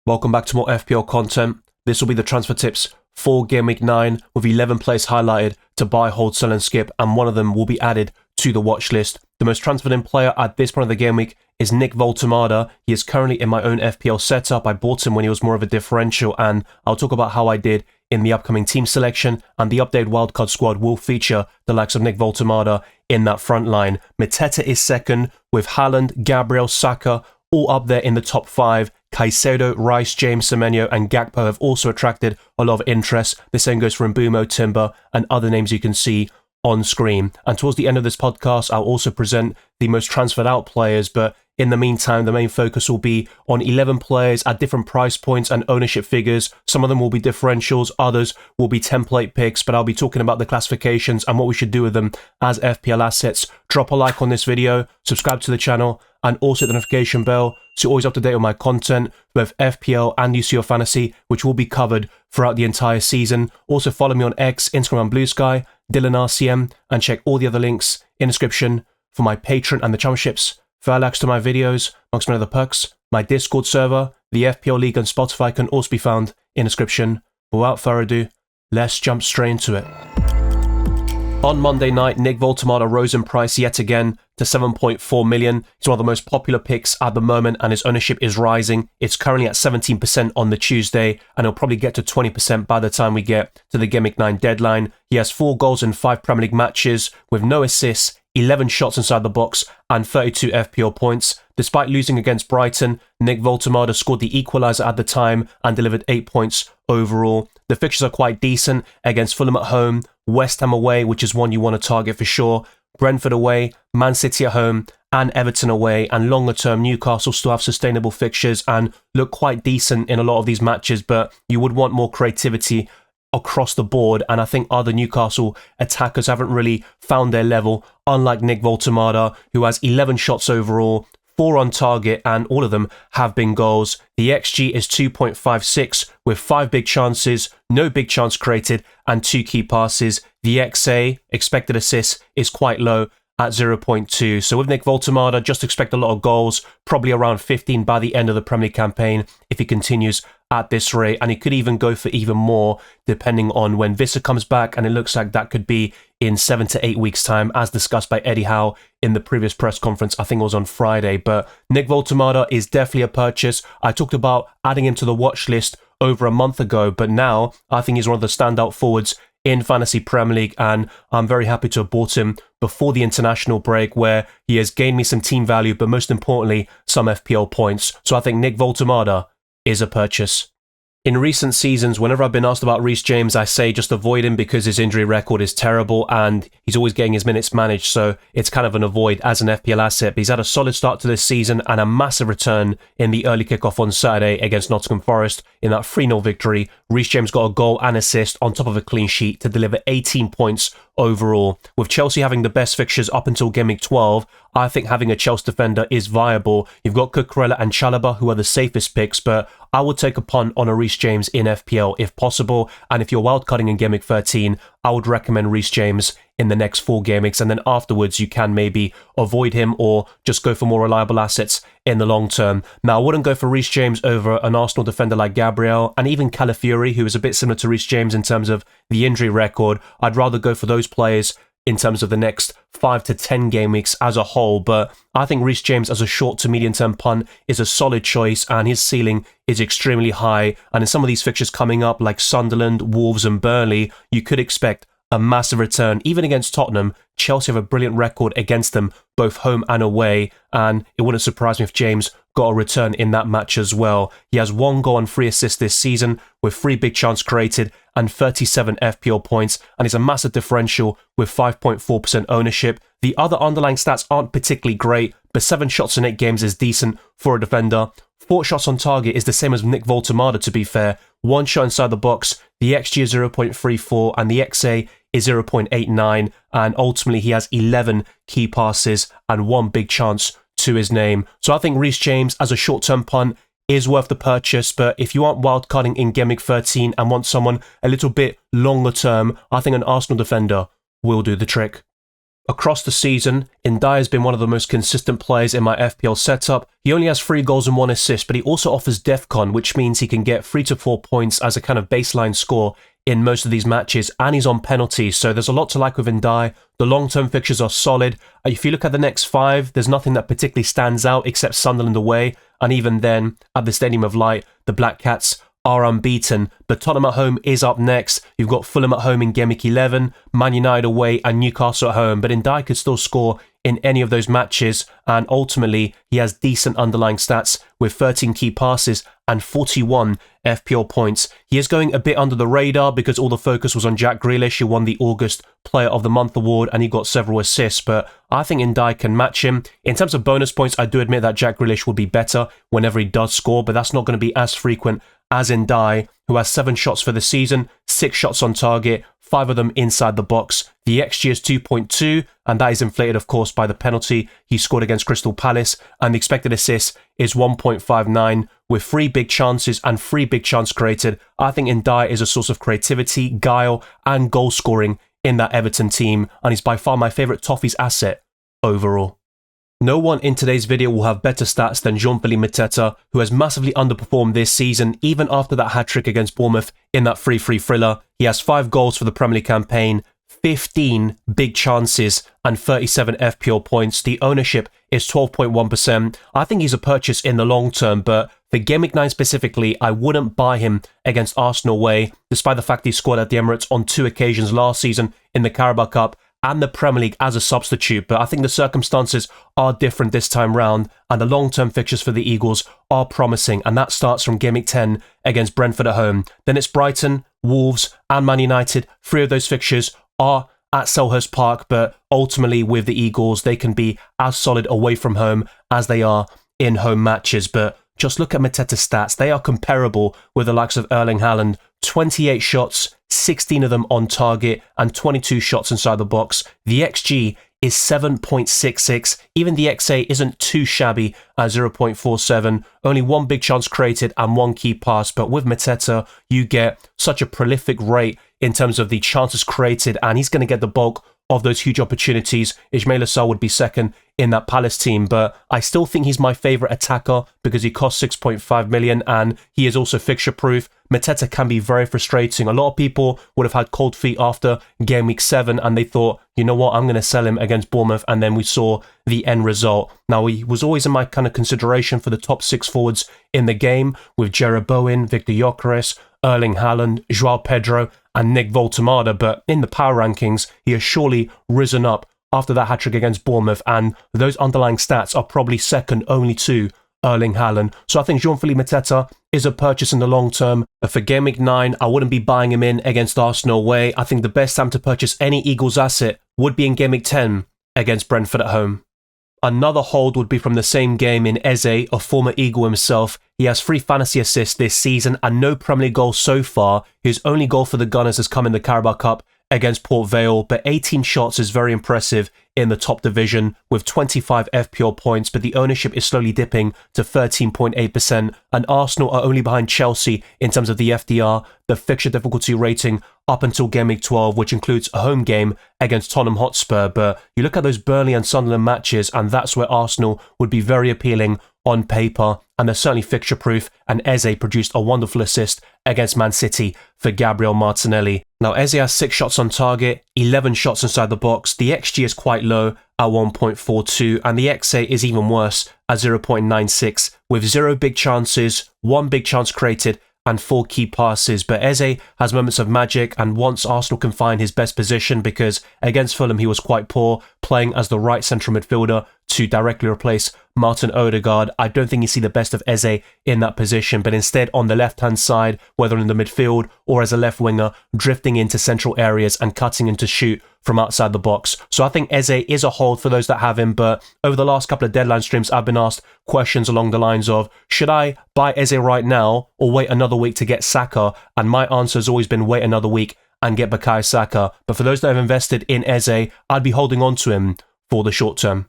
Welcome back to more FPL content. This will be the transfer tips for Game Week 9 with 11 players highlighted to buy, hold, sell and skip, and one of them will be added to the watch list. The most transferred in player at this point of the game week is Nick Voltemada. He is currently in my own FPL setup. I bought him when he was more of a differential, and I'll talk about how I did in the upcoming team selection, and the updated wildcard squad will feature the likes of Nick Voltemada in that front line. Mateta is second with Haaland, Gabriel, Saka all up there in the top 5. Caicedo, Rice, James, Semenyo and Gakpo have also attracted a lot of interest. The same goes for Mbumo, Timber and other names you can see on screen. And towards the end of this podcast, I'll also present the most transferred out players, but in the meantime, the main focus will be on 11 players at different price points and ownership figures. Some of them will be differentials, others will be template picks, but I'll be talking about the classifications and what we should do with them as FPL assets. Drop a like on this video, subscribe to the channel, and also hit the notification bell so you're always up to date on my content, both FPL and UCL Fantasy, which will be covered throughout the entire season. Also follow me on X, Instagram and Blue Sky, Dylan RCM, and check all the other links in the description for my Patreon and the championships. For likes to my videos, amongst many other perks, my Discord server, the FPL League and Spotify can also be found in the description. But without further ado, let's jump straight into it. On Monday night, Nick Voltemada rose in price yet again to 7.4 million. He's one of the most popular picks at the moment and his ownership is rising. It's currently at 17% on the Tuesday and it'll probably get to 20% by the time we get to the Game Week 9 deadline. He has 4 goals in 5 Premier League matches with no assists, 11 shots inside the box and 32 FPL points. Despite losing against Brighton, Nick Voltemada scored the equaliser at the time and delivered 8 points overall. The fixtures are quite decent against Fulham at home, West Ham away, which is one you want to target for sure, Brentford away, Man City at home and Everton away, and longer term Newcastle still have sustainable fixtures and look quite decent in a lot of these matches, but you would want more creativity across the board, and I think other Newcastle attackers haven't really found their level, unlike Nick Voltemada, who has 11 shots overall, 4 on target, and all of them have been goals. The XG is 2.56 with 5 big chances, no big chance created, and 2 key passes. The XA, expected assists, is quite low at 0.2. So with Nick Voltemada, just expect a lot of goals, probably around 15 by the end of the Premier League campaign if he continues at this rate, and he could even go for even more depending on when Vissa comes back, and it looks like that could be in 7 to 8 weeks time, as discussed by Eddie Howe in the previous press conference. I think it was on Friday. But Nick Voltemada is definitely a purchase. I talked about adding him to the watch list over a month ago, but now I think he's one of the standout forwards in Fantasy Premier League, and I'm very happy to have bought him before the international break, where he has gained me some team value, but most importantly, some FPL points. So I think Nick Voltemada is a purchase. In recent seasons, whenever I've been asked about Reece James, I say just avoid him because his injury record is terrible and he's always getting his minutes managed, so it's kind of an avoid as an FPL asset. But he's had a solid start to this season and a massive return in the early kickoff on Saturday against Nottingham Forest in that 3-0 victory. Reece James got a goal and assist on top of a clean sheet to deliver 18 points overall. With Chelsea having the best fixtures up until Game Week 12, I think having a Chelsea defender is viable. You've got Cucurella and Chalobah, who are the safest picks, but I would take a punt on a Reece James in FPL if possible. And if you're wildcarding in Game Week 13, I would recommend Reece James in the next 4 game weeks, and then afterwards you can maybe avoid him or just go for more reliable assets in the long term. Now, I wouldn't go for Reece James over an Arsenal defender like Gabriel and even Calafiori, who is a bit similar to Reece James in terms of the injury record. I'd rather go for those players in terms of the next 5 to 10 game weeks as a whole, but I think Reece James as a short to medium term punt is a solid choice, and his ceiling is extremely high, and in some of these fixtures coming up like Sunderland, Wolves and Burnley, you could expect a massive return. Even against Tottenham, Chelsea have a brilliant record against them, both home and away, and it wouldn't surprise me if James got a return in that match as well. He has 1 goal and 3 assists this season, with 3 big chances created and 37 FPL points, and is a massive differential with 5.4% ownership. The other underlying stats aren't particularly great, but 7 shots in 8 games is decent for a defender. 4 shots on target is the same as Nick Voltemada, to be fair. 1 shot inside the box, the XG is 0.34 and the XA is 0.89, and ultimately he has 11 key passes and 1 big chance to his name. So I think Reece James as a short-term punt is worth the purchase, but if you aren't wildcarding in Game Week 13 and want someone a little bit longer term, I think an Arsenal defender will do the trick. Across the season, Ndai has been one of the most consistent players in my FPL setup. He only has 3 goals and 1 assist, but he also offers DEFCON, which means he can get 3 to 4 points as a kind of baseline score in most of these matches, and he's on penalties, so there's a lot to like with Ndai. The long-term fixtures are solid. If you look at the next 5, there's nothing that particularly stands out except Sunderland away, and even then, at the Stadium of Light, the Black Cats are unbeaten, but Tottenham at home is up next. You've got Fulham at home in Gameweek 11, Man United away and Newcastle at home, but Ndai could still score in any of those matches, and ultimately he has decent underlying stats with 13 key passes and 41 FPL points. He is going a bit under the radar because all the focus was on Jack Grealish, who won the August Player of the Month award, and he got several assists, but I think Ndai can match him. In terms of bonus points, I do admit that Jack Grealish will be better whenever he does score, but that's not going to be as frequent as Ndai, who has 7 shots for the season, 6 shots on target, 5 of them inside the box. The XG is 2.2, and that is inflated, of course, by the penalty he scored against Crystal Palace, and the expected assist is 1.59, with 3 big chances and 3 big chances created. I think Ndai is a source of creativity, guile, and goal scoring in that Everton team, and he's by far my favourite Toffees asset overall. No one in today's video will have better stats than Jean-Philippe Mateta, who has massively underperformed this season, even after that hat-trick against Bournemouth in that 3-3 thriller. He has 5 goals for the Premier League campaign, 15 big chances, and 37 FPL points. The ownership is 12.1%. I think he's a purchase in the long term, but for Gameweek 9 specifically, I wouldn't buy him against Arsenal away, despite the fact he scored at the Emirates on 2 occasions last season in the Carabao Cup and the Premier League as a substitute, but I think the circumstances are different this time round, and the long-term fixtures for the Eagles are promising, and that starts from Gameweek 10 against Brentford at home. Then it's Brighton, Wolves, and Man United. 3 of those fixtures are at Selhurst Park, but ultimately with the Eagles, they can be as solid away from home as they are in home matches. But just look at Mateta's stats. They are comparable with the likes of Erling Haaland. 28 shots, 16 of them on target, and 22 shots inside the box. The XG is 7.66. Even the XA isn't too shabby at 0.47. Only 1 big chance created and 1 key pass, but with Mateta, you get such a prolific rate in terms of the chances created, and he's going to get the bulk of those huge opportunities. Ismaila Sarr would be second in that Palace team, but I still think he's my favourite attacker because he costs 6.5 million and he is also fixture proof. Mateta can be very frustrating. A lot of people would have had cold feet after game week 7 and they thought, you know what, I'm going to sell him against Bournemouth, and then we saw the end result. Now, he was always in my kind of consideration for the top 6 forwards in the game with Jarrod Bowen, Victor Gyökeres, Erling Haaland, João Pedro and Nick Voltemada, but in the power rankings, he has surely risen up after that hat-trick against Bournemouth, and those underlying stats are probably second only to Erling Haaland. So I think Jean-Philippe Mateta is a purchase in the long term. But for Game Week 9, I wouldn't be buying him in against Arsenal away. I think the best time to purchase any Eagles asset would be in Game Week 10 against Brentford at home. Another hold would be from the same game in Eze, a former Eagle himself. He has 3 fantasy assists this season and no Premier League goals so far. His only goal for the Gunners has come in the Carabao Cup against Port Vale, but 18 shots is very impressive in the top division with 25 FPL points, but the ownership is slowly dipping to 13.8%, and Arsenal are only behind Chelsea in terms of the FDR, the fixture difficulty rating, up until Game Week 12, which includes a home game against Tottenham Hotspur. But you look at those Burnley and Sunderland matches, and that's where Arsenal would be very appealing on paper, and they're certainly fixture proof, and Eze produced a wonderful assist against Man City for Gabriel Martinelli. Now, Eze has 6 shots on target, 11 shots inside the box. The XG is quite low at 1.42, and the XA is even worse at 0.96, with 0 big chances, 1 big chance created, and 4 key passes. But Eze has moments of magic, and once Arsenal can find his best position, because against Fulham he was quite poor, playing as the right central midfielder to directly replace Martin Odegaard. I don't think you see the best of Eze in that position, but instead on the left-hand side, whether in the midfield or as a left winger, drifting into central areas and cutting into shoot from outside the box. So I think Eze is a hold for those that have him, but over the last couple of deadline streams, I've been asked questions along the lines of, should I buy Eze right now or wait another week to get Saka? And my answer has always been wait another week and get Bukayo Saka. But for those that have invested in Eze, I'd be holding on to him for the short term.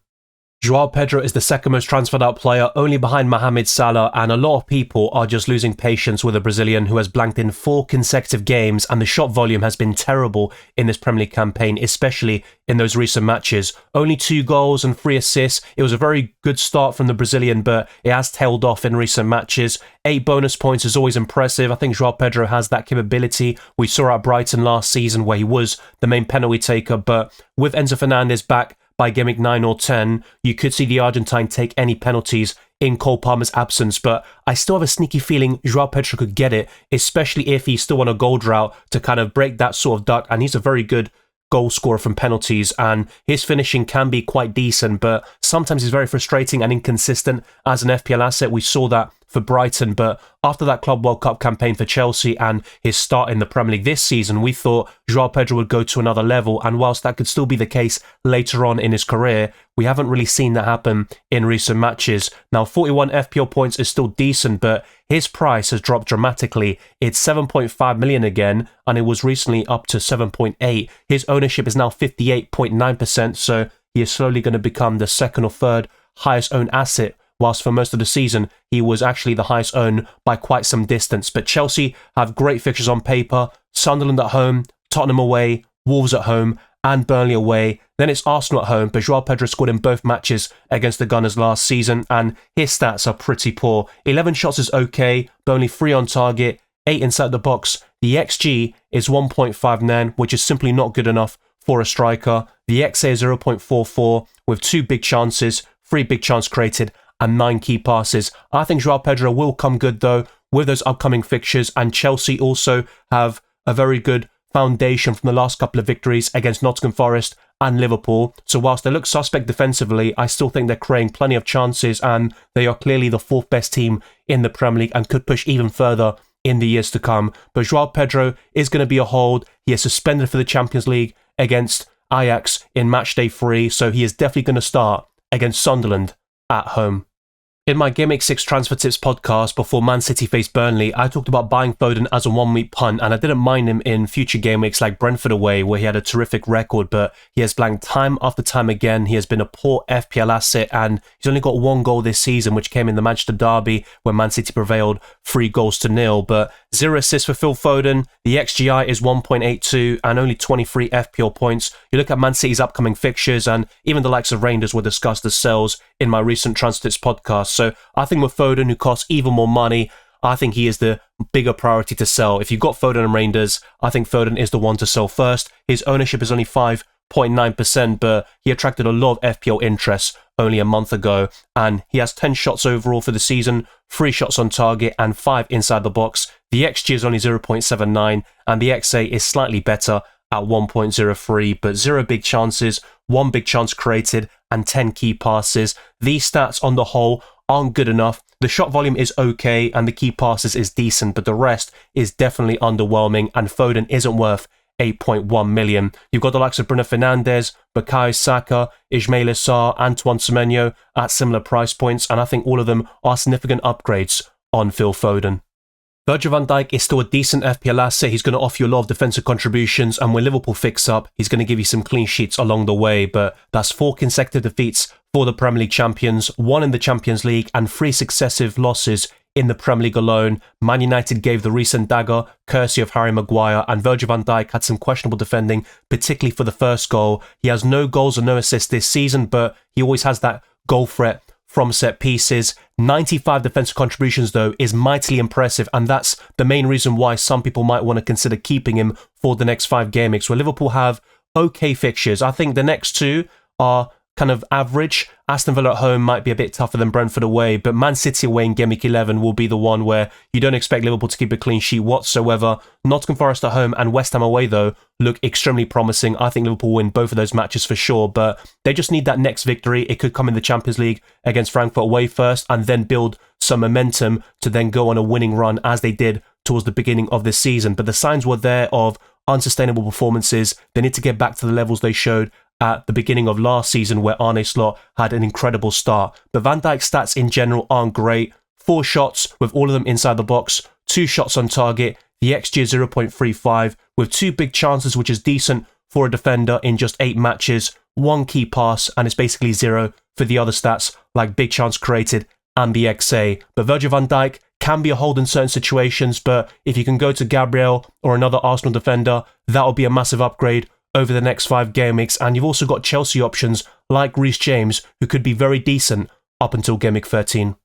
Joao Pedro is the second most transferred out player, only behind Mohamed Salah, and a lot of people are just losing patience with a Brazilian who has blanked in 4 consecutive games, and the shot volume has been terrible in this Premier League campaign, especially in those recent matches. Only 2 goals and 3 assists. It was a very good start from the Brazilian, but it has tailed off in recent matches. 8 bonus points is always impressive. I think Joao Pedro has that capability. We saw at Brighton last season where he was the main penalty taker, but with Enzo Fernandez back by Gameweek 9 or 10, you could see the Argentine take any penalties in Cole Palmer's absence, but I still have a sneaky feeling Joao Pedro could get it, especially if he's still on a goal drought to kind of break that sort of duck, and he's a very good goal scorer from penalties, and his finishing can be quite decent, but sometimes he's very frustrating and inconsistent as an FPL asset. We saw that for Brighton, but after that Club World Cup campaign for Chelsea and his start in the Premier League this season, we thought Joao Pedro would go to another level, and whilst that could still be the case later on in his career, we haven't really seen that happen in recent matches. Now, 41 FPL points is still decent, but his price has dropped dramatically. It's 7.5 million again, and it was recently up to 7.8. His ownership is now 58.9%, so he is slowly going to become the second or third highest owned asset, whilst for most of the season, he was actually the highest owned by quite some distance. But Chelsea have great fixtures on paper: Sunderland at home, Tottenham away, Wolves at home, and Burnley away. Then it's Arsenal at home, but Joao Pedro scored in both matches against the Gunners last season, and his stats are pretty poor. 11 shots is okay, but only 3 on target, 8 inside the box. The XG is 1.59, which is simply not good enough for a striker. The XA is 0.44, with 2 big chances, 3 big chance created, and 9 key passes. I think Joao Pedro will come good though with those upcoming fixtures, and Chelsea also have a very good foundation from the last couple of victories against Nottingham Forest and Liverpool. So whilst they look suspect defensively, I still think they're creating plenty of chances, and they are clearly the 4th best team in the Premier League and could push even further in the years to come. But Joao Pedro is going to be a hold. He is suspended for the Champions League against Ajax in match day 3, so he is definitely going to start against Sunderland at home. In my Gameweek 6 Transfer Tips podcast before Man City faced Burnley, I talked about buying Foden as a 1-week punt, and I didn't mind him in future game weeks like Brentford away, where he had a terrific record, but he has blanked time after time again. He has been a poor FPL asset, and he's only got 1 goal this season, which came in the Manchester derby when Man City prevailed 3-0, but 0 assists for Phil Foden. The XGI is 1.82 and only 23 FPL points. You look at Man City's upcoming fixtures, and even the likes of Rangers were discussed as sells in my recent Transfer Tips podcast. So I think with Foden, who costs even more money, I think he is the bigger priority to sell. If you've got Foden and Rangers, I think Foden is the one to sell first. His ownership is only 5.9%, but he attracted a lot of FPL interest only a month ago, and he has 10 shots overall for the season, 3 shots on target and 5 inside the box. The XG is only 0.79 and the XA is slightly better at 1.03, but 0 big chances, 1 big chance created and 10 key passes. These stats on the whole aren't good enough. The shot volume is okay and the key passes is decent, but the rest is definitely underwhelming, and Foden isn't worth 8.1 million. You've got the likes of Bruno Fernandes, Bukayo Saka, Ismail Sarr, Antoine Semenyo at similar price points, and I think all of them are significant upgrades on Phil Foden. Virgil van Dijk is still a decent FPL asset. He's going to offer you a lot of defensive contributions, and when Liverpool fix up, he's going to give you some clean sheets along the way, but that's 4 consecutive defeats for the Premier League champions, 1 in the Champions League and 3 successive losses in the Premier League alone. Man United gave the recent dagger, courtesy of Harry Maguire, and Virgil van Dijk had some questionable defending, particularly for the first goal. He has no goals or no assists this season, but he always has that goal threat from set pieces. 95 defensive contributions though is mightily impressive, and that's the main reason why some people might want to consider keeping him for the next 5 game weeks, where Liverpool have okay fixtures. I think the next 2 are kind of average. Aston Villa at home might be a bit tougher than Brentford away, but Man City away in Game Week 11 will be the one where you don't expect Liverpool to keep a clean sheet whatsoever. Nottingham Forest at home and West Ham away though look extremely promising. I think Liverpool win both of those matches for sure, but they just need that next victory. It could come in the Champions League against Frankfurt away first, and then build some momentum to then go on a winning run as they did towards the beginning of this season. But the signs were there of unsustainable performances. They need to get back to the levels they showed at the beginning of last season, where Arne Slot had an incredible start. But Van Dijk's stats in general aren't great. 4 shots with all of them inside the box, 2 shots on target. The XG is 0.35 with 2 big chances, which is decent for a defender in just 8 matches, 1 key pass, and it's basically 0 for the other stats like big chance created and the XA. But Virgil van Dijk can be a hold in certain situations, but if you can go to Gabriel or another Arsenal defender, that'll be a massive upgrade over the next 5 game weeks. And you've also got Chelsea options like Reece James, who could be very decent up until game week 13.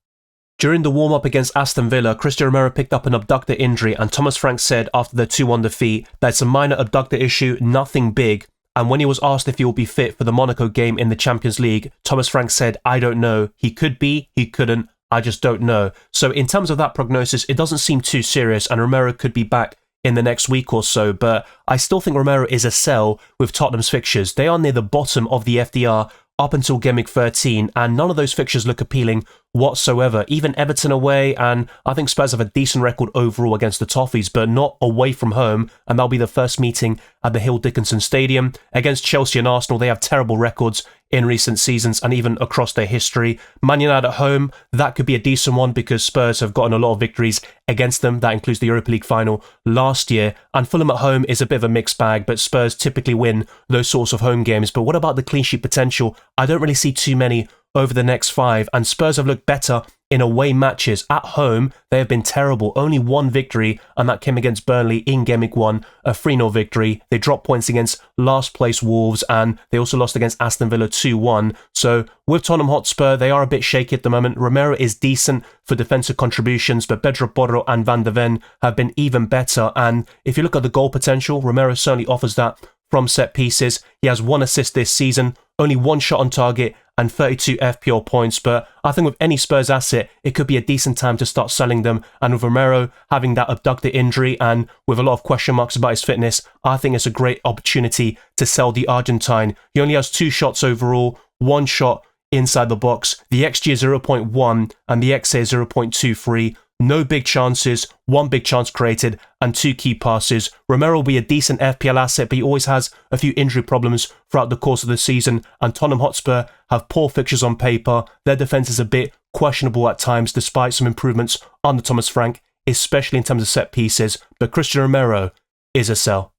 During the warm-up against Aston Villa, Cristiano Romero picked up an abductor injury, and Thomas Frank said after the 2-1 defeat that it's a minor abductor issue, nothing big. And when he was asked if he will be fit for the Monaco game in the Champions League, Thomas Frank said, "I don't know. He could be, he couldn't. I just don't know." So in terms of that prognosis, it doesn't seem too serious, and Romero could be back in the next week or so, but I still think Romero is a sell with Tottenham's fixtures. They are near the bottom of the FDR up until game week 13, and none of those fixtures look appealing whatsoever. Even Everton away, and I think Spurs have a decent record overall against the Toffees, but not away from home, and that'll be the first meeting at the Hill Dickinson Stadium. Against Chelsea and Arsenal, they have terrible records in recent seasons and even across their history. Man United at home, that could be a decent one because Spurs have gotten a lot of victories against them. That includes the Europa League final last year. And Fulham at home is a bit of a mixed bag, but Spurs typically win those sorts of home games. But what about the clean sheet potential? I don't really see too many over the next 5, and Spurs have looked better in away matches. At home, they have been terrible. Only 1 victory, and that came against Burnley in Game Week 1, a 3-0 victory. They dropped points against last place Wolves, and they also lost against Aston Villa 2-1. So with Tottenham Hotspur, they are a bit shaky at the moment. Romero is decent for defensive contributions, but Pedro Porro and Van de Ven have been even better. And if you look at the goal potential, Romero certainly offers that from set pieces. He has 1 assist this season, only 1 shot on target, and 32 FPL points, but I think with any Spurs asset, it could be a decent time to start selling them, and with Romero having that abductor injury and with a lot of question marks about his fitness, I think it's a great opportunity to sell the Argentine. He only has 2 shots overall, 1 shot inside the box, the XG is 0.1 and the XA is 0.23, no big chances, 1 big chance created, and 2 key passes. Romero will be a decent FPL asset, but he always has a few injury problems throughout the course of the season, and Tottenham Hotspur have poor fixtures on paper. Their defence is a bit questionable at times, despite some improvements under Thomas Frank, especially in terms of set pieces, but Cristiano Romero is a sell.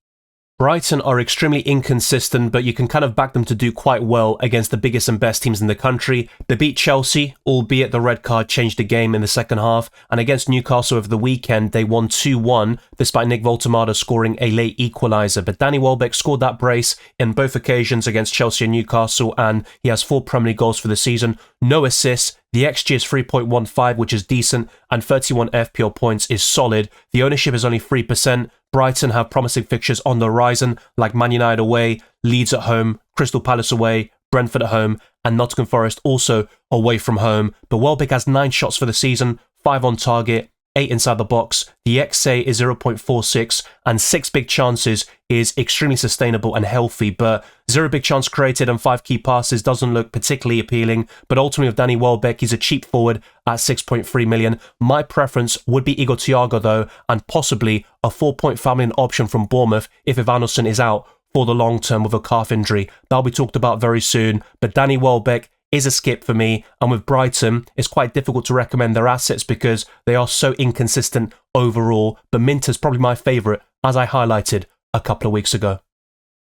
Brighton are extremely inconsistent, but you can kind of back them to do quite well against the biggest and best teams in the country. They beat Chelsea, albeit the red card changed the game in the second half, and against Newcastle over the weekend, they won 2-1, despite Nick Voltemada scoring a late equaliser. But Danny Welbeck scored that brace in both occasions against Chelsea and Newcastle, and he has 4 Premier League goals for the season, no assists. The XG is 3.15, which is decent, and 31 FPL points is solid. The ownership is only 3%. Brighton have promising fixtures on the horizon, like Man United away, Leeds at home, Crystal Palace away, Brentford at home, and Nottingham Forest also away from home. But Welbeck has 9 shots for the season, 5 on target, 8 inside the box. The XA is 0.46, and 6 big chances is extremely sustainable and healthy, but 0 big chance created and 5 key passes doesn't look particularly appealing. But ultimately with Danny Welbeck, he's a cheap forward at 6.3 million. My preference would be Igor Thiago though, and possibly a 4.5 million option from Bournemouth if Evanilson is out for the long term with a calf injury. That'll be talked about very soon, but Danny Welbeck is a skip for me, and with Brighton, it's quite difficult to recommend their assets because they are so inconsistent overall, but Minter's probably my favourite, as I highlighted a couple of weeks ago.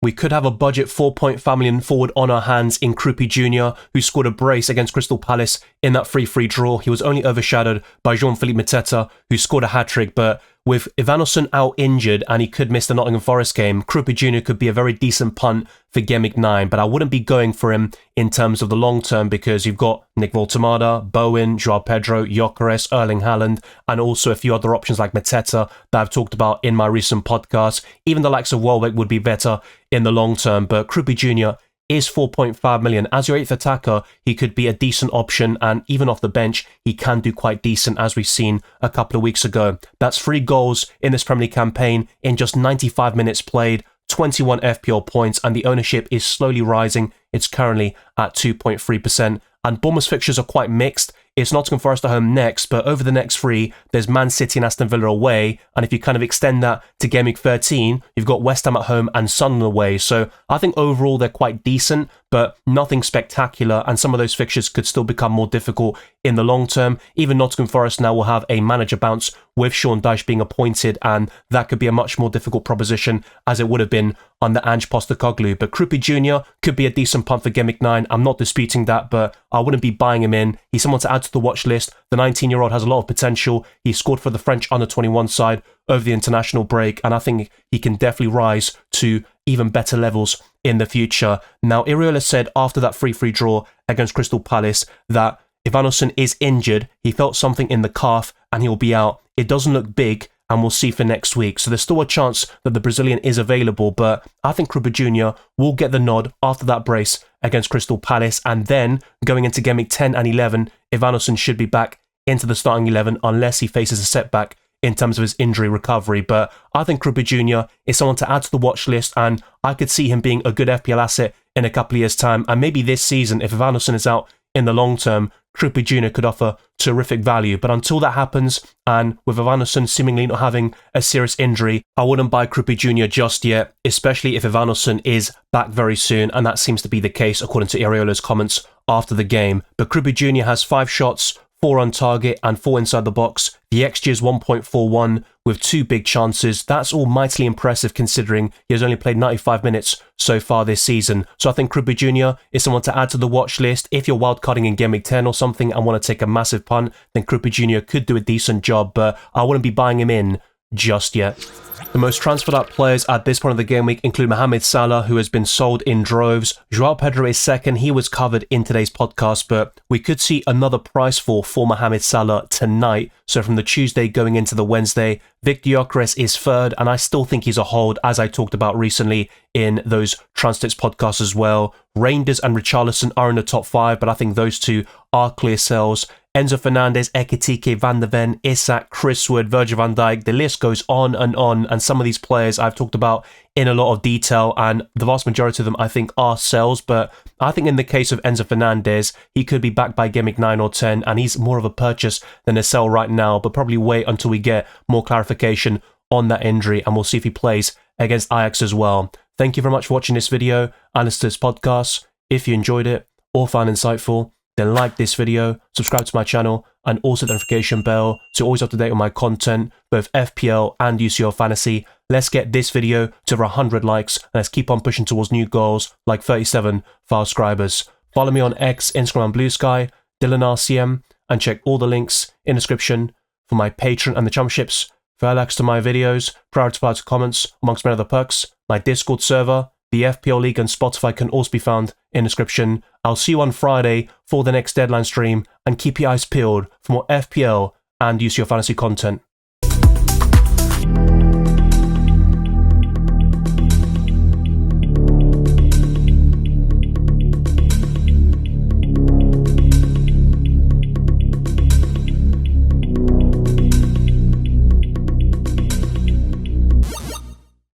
We could have a budget 4.5 million forward on our hands in Krupi Jr., who scored a brace against Crystal Palace in that 3-3 draw. He was only overshadowed by Jean-Philippe Mateta, who scored a hat-trick, but with Evanilson out injured and he could miss the Nottingham Forest game, Krupi Jr. could be a very decent punt for Game Week 9, but I wouldn't be going for him in terms of the long term because you've got Nick Voltemada, Bowen, Joao Pedro, Gyökeres, Erling Haaland, and also a few other options like Mateta that I've talked about in my recent podcast. Even the likes of Welbeck would be better in the long term, but Krupi Jr. is 4.5 million. As your 8th attacker, he could be a decent option, and even off the bench, he can do quite decent, as we've seen a couple of weeks ago. That's 3 goals in this Premier League campaign in just 95 minutes played, 21 FPL points, and the ownership is slowly rising. It's currently at 2.3%. And Bournemouth's fixtures are quite mixed. It's Nottingham Forest at home next, but over the next 3, there's Man City and Aston Villa away. And if you kind of extend that to Game Week 13, you've got West Ham at home and Sunderland away. So I think overall they're quite decent, but nothing spectacular. And some of those fixtures could still become more difficult in the long term. Even Nottingham Forest now will have a manager bounce with Sean Dyche being appointed, and that could be a much more difficult proposition as it would have been under Ange Postecoglou. But Krupi Jr. could be a decent punt for Gameweek 9. I'm not disputing that, but I wouldn't be buying him in. He's someone to add to the watch list. The 19-year-old has a lot of potential. He scored for the French under-21 side over the international break, and I think he can definitely rise to even better levels in the future. Now, Iraola said after that 3-3 draw against Crystal Palace that Evanilson is injured. He felt something in the calf and he'll be out. It doesn't look big, and we'll see for next week. So there's still a chance that the Brazilian is available, but I think Krupa Jr. will get the nod after that brace against Crystal Palace, and then going into Gameweek 10 and 11, Evanilson should be back into the starting 11 unless he faces a setback in terms of his injury recovery. But I think Krupa Jr. is someone to add to the watch list, and I could see him being a good FPL asset in a couple of years' time, and maybe this season, if Evanilson is out in the long term, Krupa Jr. could offer terrific value. But until that happens, and with Evanilson seemingly not having a serious injury, I wouldn't buy Krupa Jr. just yet, especially if Evanilson is back very soon, and that seems to be the case according to Iraola's comments after the game. But Krupa Jr. has 5 shots, 4 on target and 4 inside the box. The XG is 1.41 with 2 big chances. That's all mightily impressive considering he has only played 95 minutes so far this season. So I think Krupa Jr. is someone to add to the watch list. If you're wildcarding in Gameweek 10 or something and want to take a massive punt, then Krupa Jr. could do a decent job, but I wouldn't be buying him in just yet. The most transferred out players at this point of the game week include Mohamed Salah, who has been sold in droves. Joao Pedro is second. He was covered in today's podcast, but we could see another price fall for Mohamed Salah tonight. So from the Tuesday going into the Wednesday, Victor Gyökeres is third, and I still think he's a hold, as I talked about recently in those Transfers podcasts as well. Reinders and Richarlison are in the top 5, but I think those two are clear sells. Enzo Fernandez, Ekitike, Van der Ven, Isak, Chris Wood, Virgil van Dijk, the list goes on, and some of these players I've talked about in a lot of detail, and the vast majority of them I think are sells, but I think in the case of Enzo Fernandez, he could be back by Gameweek 9 or 10, and he's more of a purchase than a sell right now, but probably wait until we get more clarification on that injury, and we'll see if he plays against Ajax as well. Thank you very much for watching this video and listening to this podcast. If you enjoyed it or found it insightful, then like this video, subscribe to my channel, and also the notification bell so you're always up to date on my content, both FPL and UCL Fantasy. Let's get this video to over 100 likes, and let's keep on pushing towards new goals like 37 for subscribers. Follow me on X, Instagram, and Blue Sky, DylanRCM, and check all the links in the description for my Patreon and the championships, for access to my videos, prior to comments, amongst many other perks. My Discord server, the FPL League, and Spotify can also be found in the description. I'll see you on Friday for the next deadline stream, and keep your eyes peeled for more FPL and UCL Fantasy content.